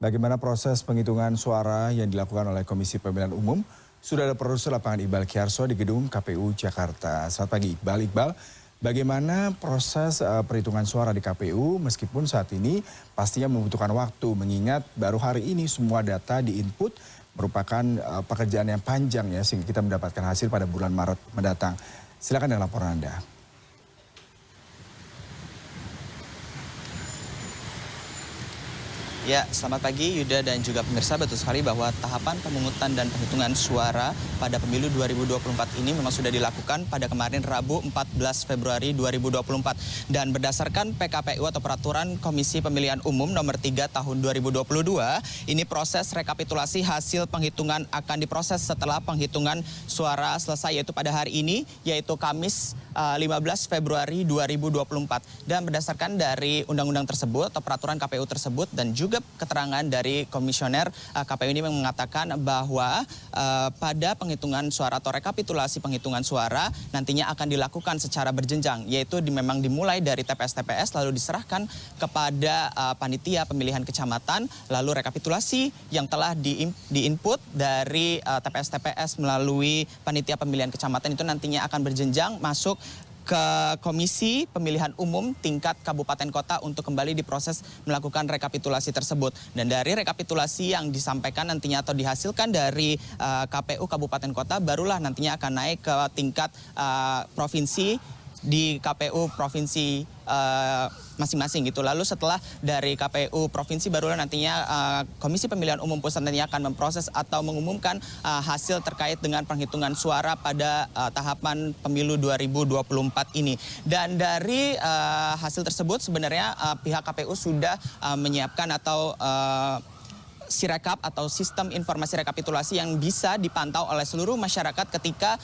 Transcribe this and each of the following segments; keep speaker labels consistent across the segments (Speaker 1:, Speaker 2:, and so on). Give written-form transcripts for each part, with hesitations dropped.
Speaker 1: bagaimana proses penghitungan suara yang dilakukan oleh Komisi Pemilihan Umum. Sudah ada produser lapangan Iqbal Kiarso di gedung KPU Jakarta. Selamat pagi Iqbal. Iqbal, bagaimana proses perhitungan suara di KPU meskipun saat ini pastinya membutuhkan waktu mengingat baru hari ini semua data di-input merupakan pekerjaan yang panjang ya sehingga kita mendapatkan hasil pada bulan Maret mendatang. Silakan dengan laporan Anda.
Speaker 2: Ya, selamat pagi Yuda dan juga pemirsa. Betul sekali bahwa tahapan pemungutan dan penghitungan suara pada pemilu 2024 ini memang sudah dilakukan pada kemarin Rabu 14 Februari 2024. Dan berdasarkan PKPU atau Peraturan Komisi Pemilihan Umum nomor 3 tahun 2022, ini proses rekapitulasi hasil penghitungan akan diproses setelah penghitungan suara selesai yaitu pada hari ini, yaitu Kamis 15 Februari 2024. Dan berdasarkan dari undang-undang tersebut atau peraturan KPU tersebut dan juga keterangan dari komisioner KPU ini mengatakan bahwa pada penghitungan suara atau rekapitulasi penghitungan suara nantinya akan dilakukan secara berjenjang, yaitu memang dimulai dari TPS-TPS lalu diserahkan kepada panitia pemilihan kecamatan, lalu rekapitulasi yang telah di-input dari TPS-TPS melalui panitia pemilihan kecamatan itu nantinya akan berjenjang masuk ke Komisi Pemilihan Umum tingkat kabupaten kota untuk kembali diproses melakukan rekapitulasi tersebut. Dan dari rekapitulasi yang disampaikan nantinya atau dihasilkan dari KPU kabupaten kota barulah nantinya akan naik ke tingkat provinsi di KPU provinsi masing-masing gitu. Lalu setelah dari KPU provinsi barulah nantinya Komisi Pemilihan Umum Pusat nantinya akan memproses atau mengumumkan hasil terkait dengan penghitungan suara pada tahapan pemilu 2024 ini. Dan dari hasil tersebut sebenarnya pihak KPU sudah menyiapkan atau Sirekap atau sistem informasi rekapitulasi yang bisa dipantau oleh seluruh masyarakat ketika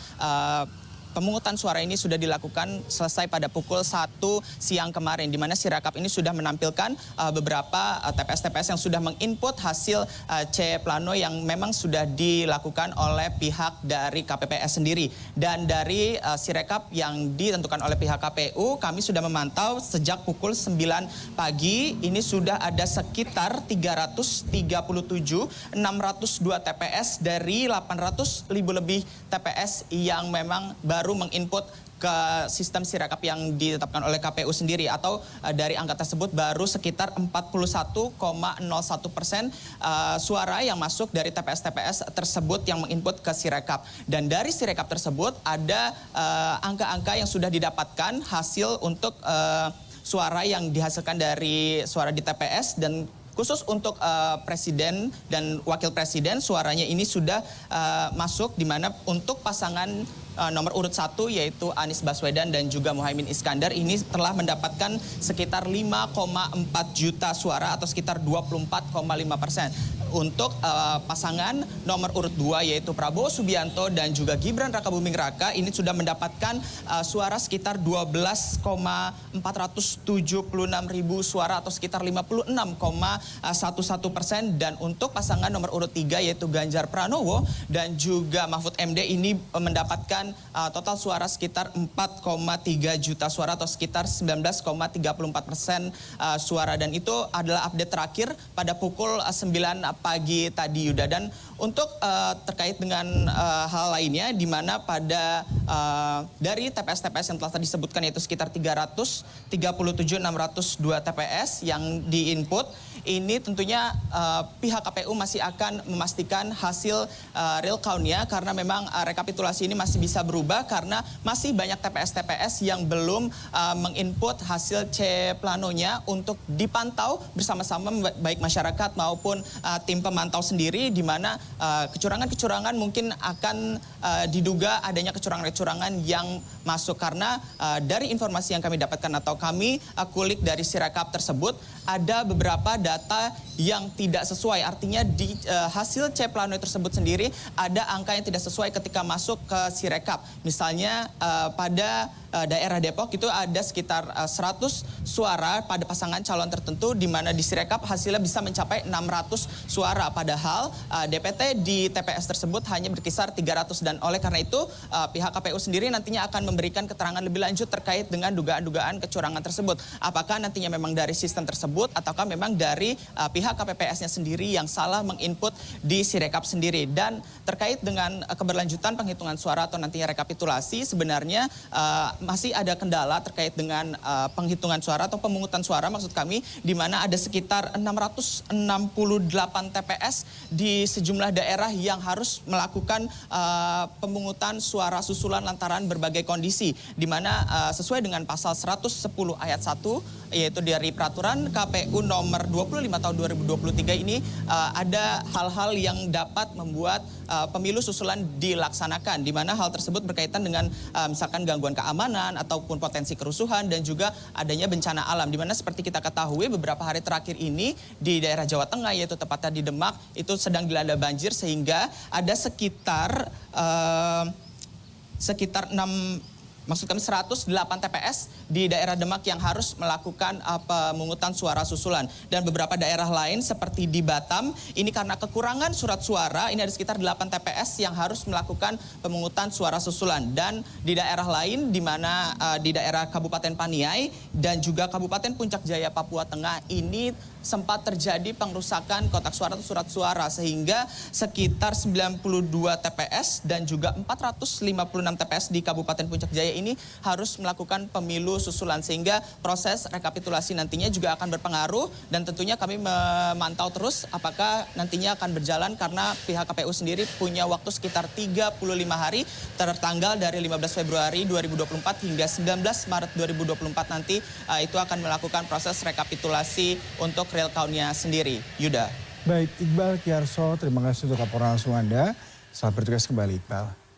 Speaker 2: pemungutan suara ini sudah dilakukan selesai pada pukul 1 siang kemarin, di mana Sirekap ini sudah menampilkan beberapa TPS-TPS yang sudah menginput hasil C Plano yang memang sudah dilakukan oleh pihak dari KPPS sendiri. Dan dari Sirekap yang ditentukan oleh pihak KPU, kami sudah memantau sejak pukul 9 pagi, ini sudah ada sekitar 337.602 TPS dari 800.000 lebih TPS yang memang baru menginput ke sistem Sirekap yang ditetapkan oleh KPU sendiri, atau dari angka tersebut baru sekitar 41,01% suara yang masuk dari TPS-TPS tersebut yang menginput ke Sirekap. Dan dari Sirekap tersebut ada angka-angka yang sudah didapatkan hasil untuk suara yang dihasilkan dari suara di TPS, dan khusus untuk presiden dan wakil presiden suaranya ini sudah masuk, di mana untuk pasangan nomor urut 1 yaitu Anies Baswedan dan juga Muhaimin Iskandar ini telah mendapatkan sekitar 5,4 juta suara atau sekitar 24,5%. Untuk pasangan nomor urut 2 yaitu Prabowo Subianto dan juga Gibran Rakabuming Raka ini sudah mendapatkan suara sekitar 12,476 ribu suara atau sekitar 56,11%. Dan untuk pasangan nomor urut 3 yaitu Ganjar Pranowo dan juga Mahfud MD ini mendapatkan total suara sekitar 4,3 juta suara atau sekitar 19,34% suara. Dan itu adalah update terakhir pada pukul 9 pagi tadi, Yuda. Dan untuk terkait dengan hal lainnya, di mana pada dari TPS-TPS yang telah tadi disebutkan yaitu sekitar 337.602 TPS yang diinput, ini tentunya pihak KPU masih akan memastikan hasil real count-nya, karena memang rekapitulasi ini masih bisa berubah karena masih banyak TPS-TPS yang belum menginput hasil C Planonya untuk dipantau bersama-sama baik masyarakat maupun tim pemantau sendiri, di mana kecurangan-kecurangan mungkin akan diduga adanya kecurangan-kecurangan yang masuk, karena dari informasi yang kami dapatkan atau kami kulik dari Sirekap tersebut ada beberapa data yang tidak sesuai. Artinya di hasil C Plano tersebut sendiri ada angka yang tidak sesuai ketika masuk ke Sirekap. Misalnya pada daerah Depok itu ada sekitar 100 suara pada pasangan calon tertentu, di mana di Sirekap hasilnya bisa mencapai 600 suara. Padahal DPT di TPS tersebut hanya berkisar 300. Dan oleh karena itu pihak KPU sendiri nantinya akan memberikan keterangan lebih lanjut terkait dengan dugaan-dugaan kecurangan tersebut. Apakah nantinya memang dari sistem tersebut ataukah memang dari dari pihak KPPS-nya sendiri yang salah menginput di Sirekap sendiri. Dan terkait dengan keberlanjutan penghitungan suara atau nantinya rekapitulasi, sebenarnya masih ada kendala terkait dengan penghitungan suara atau pemungutan suara maksud kami, di mana ada sekitar 668 TPS di sejumlah daerah yang harus melakukan pemungutan suara susulan lantaran berbagai kondisi, di mana sesuai dengan pasal 110 ayat 1 yaitu dari peraturan KPU nomor 25 tahun 2023 ini ada hal-hal yang dapat membuat pemilu susulan dilaksanakan, di mana hal tersebut berkaitan dengan misalkan gangguan keamanan ataupun potensi kerusuhan dan juga adanya bencana alam, di mana seperti kita ketahui beberapa hari terakhir ini di daerah Jawa Tengah yaitu tepatnya di Demak itu sedang dilanda banjir, sehingga ada sekitar 108 TPS di daerah Demak yang harus melakukan pemungutan suara susulan. Dan beberapa daerah lain seperti di Batam, ini karena kekurangan surat suara, ini ada sekitar 8 TPS yang harus melakukan pemungutan suara susulan. Dan di daerah lain, di mana di daerah Kabupaten Paniai dan juga Kabupaten Puncak Jaya, Papua Tengah, ini sempat terjadi pengrusakan kotak suara atau surat suara, sehingga sekitar 92 TPS dan juga 456 TPS di Kabupaten Puncak Jaya ini harus melakukan pemilu susulan, sehingga proses rekapitulasi nantinya juga akan berpengaruh. Dan tentunya kami memantau terus apakah nantinya akan berjalan, karena pihak KPU sendiri punya waktu sekitar 35 hari tertanggal dari 15 Februari 2024 hingga 19 Maret 2024 nanti itu akan melakukan proses rekapitulasi untuk real count-nya sendiri. Yuda.
Speaker 1: Baik, Iqbal Kiyarso, terima kasih untuk laporan langsung Anda. Selamat bertugas kembali, Iqbal.